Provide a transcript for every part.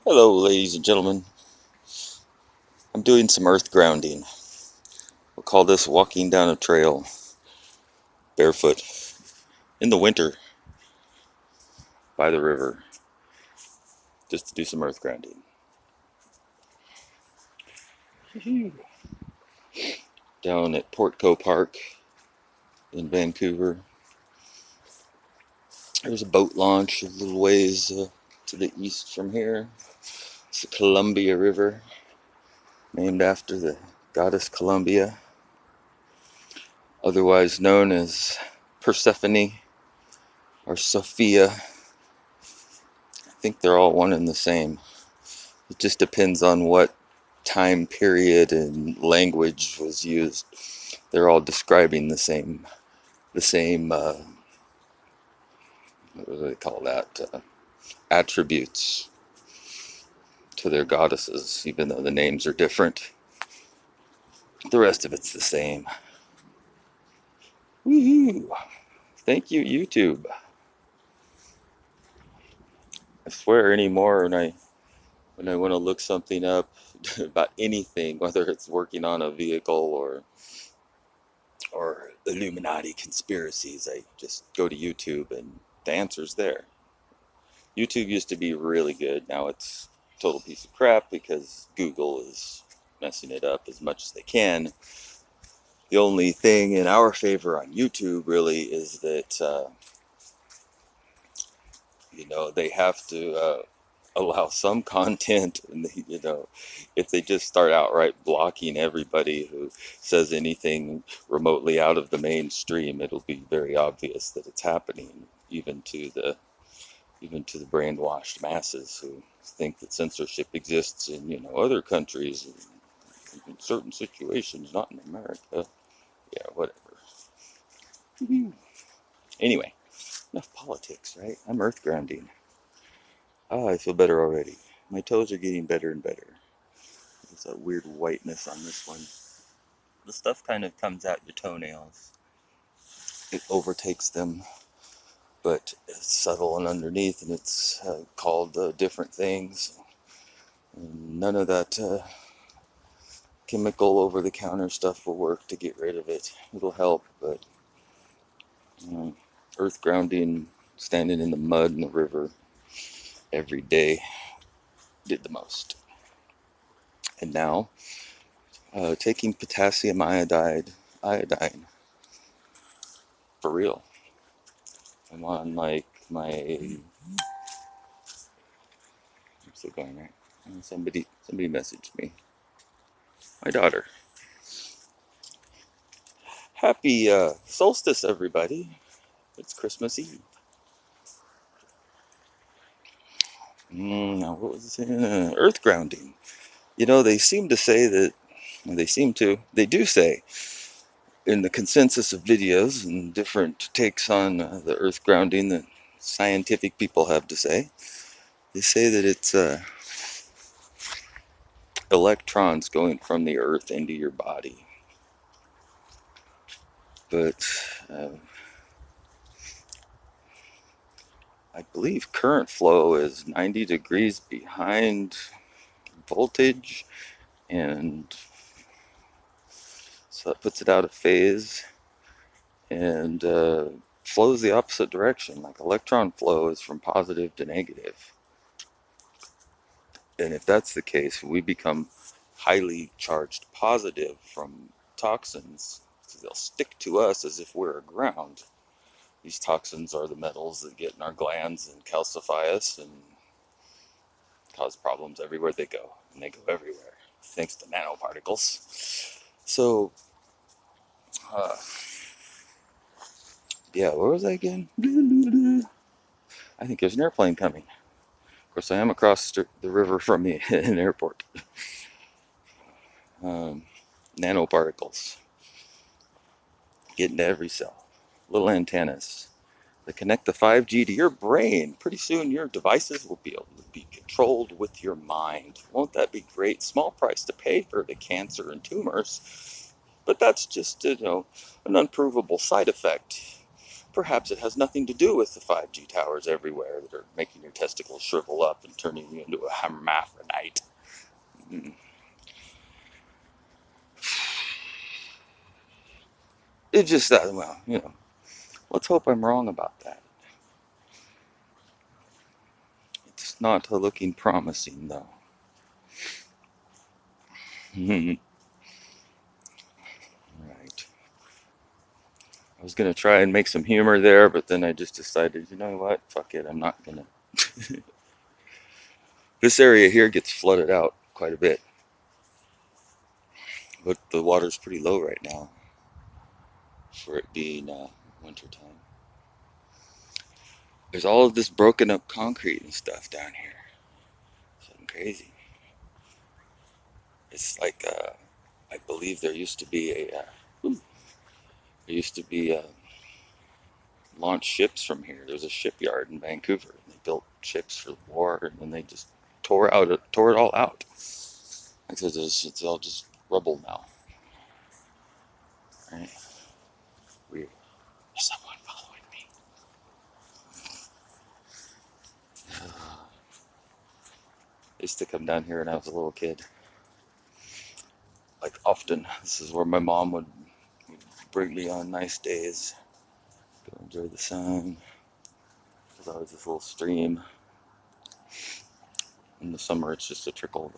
Hello, ladies and gentlemen. I'm doing some earth grounding. We'll call this walking down a trail barefoot in the winter by the river just to do some earth grounding. Down at Portco Park in Vancouver. There's a boat launch a little ways to the east from here. It's the Columbia River, named after the goddess Columbia, otherwise known as Persephone or Sophia. I think they're all one and the same. It just depends on what time period and language was used. They're all describing the same what do they call that, attributes to their goddesses, even though the names are different. The rest of it's the same. Woohoo! Thank you, YouTube. I swear anymore when I want to look something up about anything, whether it's working on a vehicle or Illuminati conspiracies, I just go to YouTube and the answer's there. YouTube used to be really good. Now it's a total piece of crap because Google is messing it up as much as they can. The only thing in our favor on YouTube really is that they have to allow some content, and if they just start outright blocking everybody who says anything remotely out of the mainstream, it'll be very obvious that it's happening, even to the brainwashed masses who think that censorship exists in other countries in certain situations, not in America. Yeah, whatever. Anyway, enough politics, right? I'm earth grounding. I feel better already. My toes are getting better and better. There's that weird whiteness on this one. The stuff kind of comes out your toenails. It overtakes them, but it's subtle and underneath, and it's called different things. And none of that chemical over-the-counter stuff will work to get rid of it. It'll help, but earth grounding, standing in the mud in the river every day did the most. And now, taking potassium iodine, for real. I'm on like my. I'm still going right. Somebody messaged me. My daughter. Happy solstice, everybody! It's Christmas Eve. Now what was it? Earth grounding. They seem to say that. They do say in the consensus of videos and different takes on the earth grounding that scientific people have to say. They say that it's electrons going from the earth into your body. But I believe current flow is 90 degrees behind voltage, and so that puts it out of phase and flows the opposite direction. Like electron flow is from positive to negative. And if that's the case, we become highly charged positive from toxins, because they'll stick to us as if we're a ground. These toxins are the metals that get in our glands and calcify us and cause problems everywhere they go. And they go everywhere, thanks to nanoparticles. So, yeah, where was I again? I think there's an airplane coming. Of course, I am across the river from an airport. Nanoparticles get into every cell. Little antennas that connect the 5G to your brain. Pretty soon your devices will be able to be controlled with your mind. Won't that be great? Small price to pay for the cancer and tumors, but that's just an unprovable side effect. perhaps it has nothing to do with the 5G towers everywhere that are making your testicles shrivel up and turning you into a hermaphrodite. Mm. It's just that, well, let's hope I'm wrong about that. It's not looking promising, though. Right. I was going to try and make some humor there, but then I just decided, you know what? Fuck it. I'm not going to. This area here gets flooded out quite a bit. But the water's pretty low right now for it being wintertime. There's all of this broken up concrete and stuff down here. Something crazy. It's like, I believe there used to be launch ships from here. There's a shipyard in Vancouver. And they built ships for the war, and then they just tore it all out. Like I said, it's all just rubble now. Right? Weird. Is someone following me? I used to come down here when I was a little kid. Like often. This is where my mom would bring me on nice days. Go enjoy the sun. There's always this little stream. In the summer, it's just a trickle.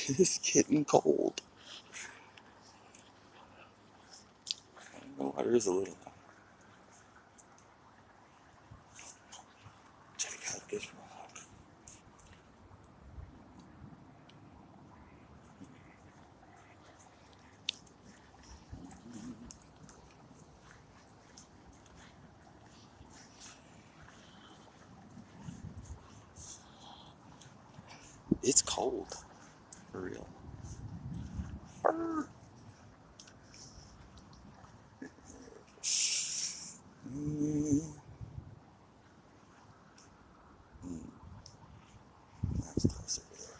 It's getting cold. The water is a little. Check out this rock. It's cold. For real. Mm, that's close over there.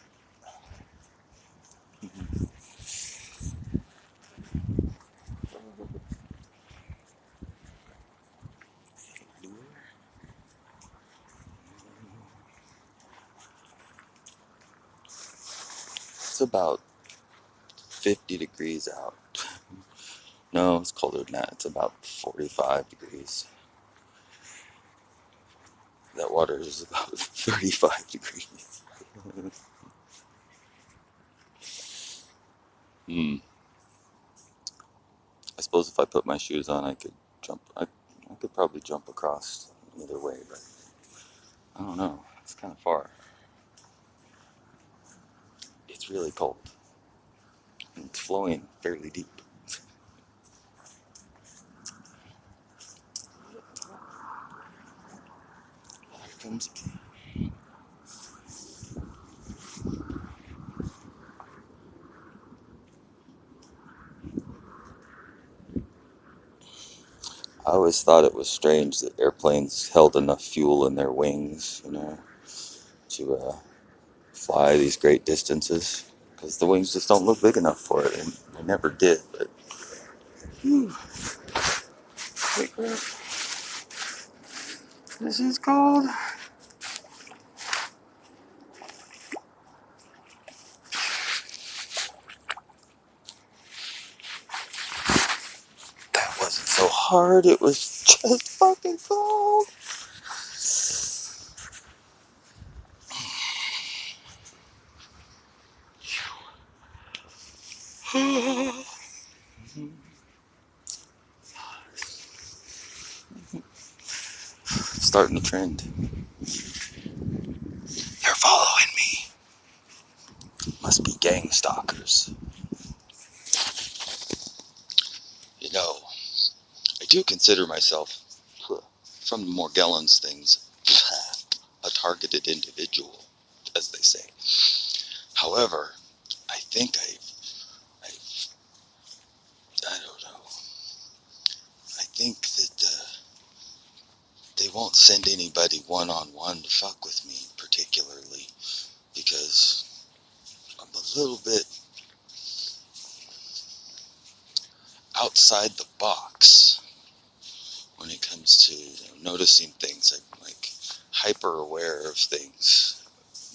It's about 50 degrees out. No, it's colder than that. It's about 45 degrees. That water is about 35 degrees. Hmm. I suppose if I put my shoes on, I could jump. I could probably jump across either way, but I don't know. It's kind of far. It's really cold. And it's flowing fairly deep. Here comes again. I always thought it was strange that airplanes held enough fuel in their wings, to fly these great distances. Because the wings just don't look big enough for it, and they never did. But whew, this is cold. That wasn't so hard. It was just fucking cold. Starting the trend. They're following me. Must be gang stalkers. You know, I do consider myself, from the Morgellons things, a targeted individual, as they say. However, I think I don't know. I think that they won't send anybody one-on-one to fuck with me particularly, because I'm a little bit outside the box when it comes to noticing things. I'm like hyper aware of things.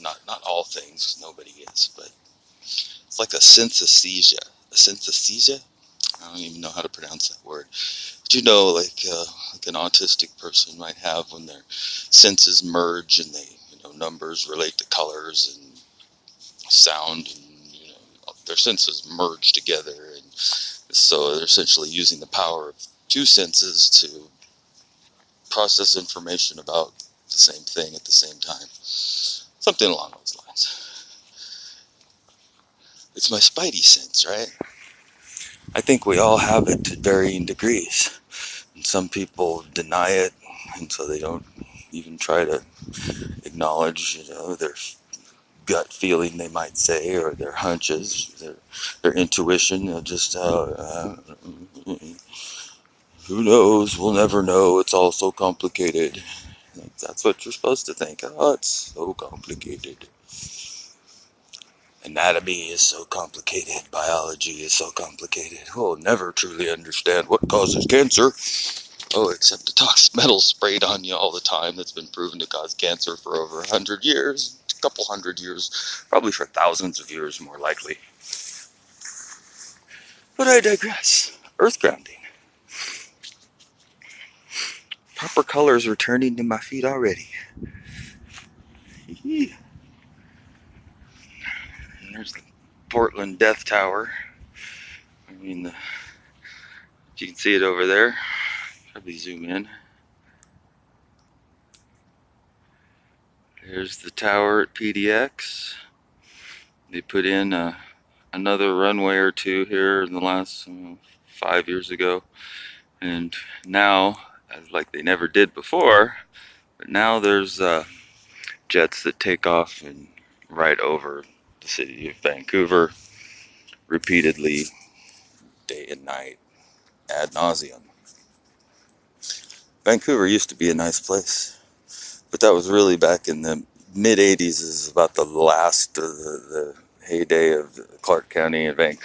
Not all things, nobody is, but it's like a synesthesia. A synesthesia? I don't even know how to pronounce that word. But like an autistic person might have when their senses merge and they, numbers relate to colors and sound, and their senses merge together, and so they're essentially using the power of two senses to process information about the same thing at the same time. Something along those lines. It's my spidey sense, right? I think we all have it to varying degrees. And some people deny it, and so they don't even try to acknowledge, their gut feeling, they might say, or their hunches, their intuition. They'll just, who knows? We'll never know. It's all so complicated. That's what you're supposed to think. Oh, it's so complicated. Anatomy is so complicated. Biology is so complicated. We'll never truly understand what causes cancer. Oh, except the toxic metal sprayed on you all the time that's been proven to cause cancer for over 100 years. A couple hundred years. Probably for thousands of years, more likely. But I digress. Earth grounding. Proper colors returning to my feet already. And there's the Portland Death Tower. You can see it over there. Probably zoom in. There's the tower at PDX. They put in another runway or two here in the last 5 years ago. And now, like they never did before, but now there's jets that take off and right over the city of Vancouver repeatedly, day and night, ad nauseum. Vancouver used to be a nice place, but that was really back in the mid 80s. Is about the last of the heyday of Clark County and Vancouver.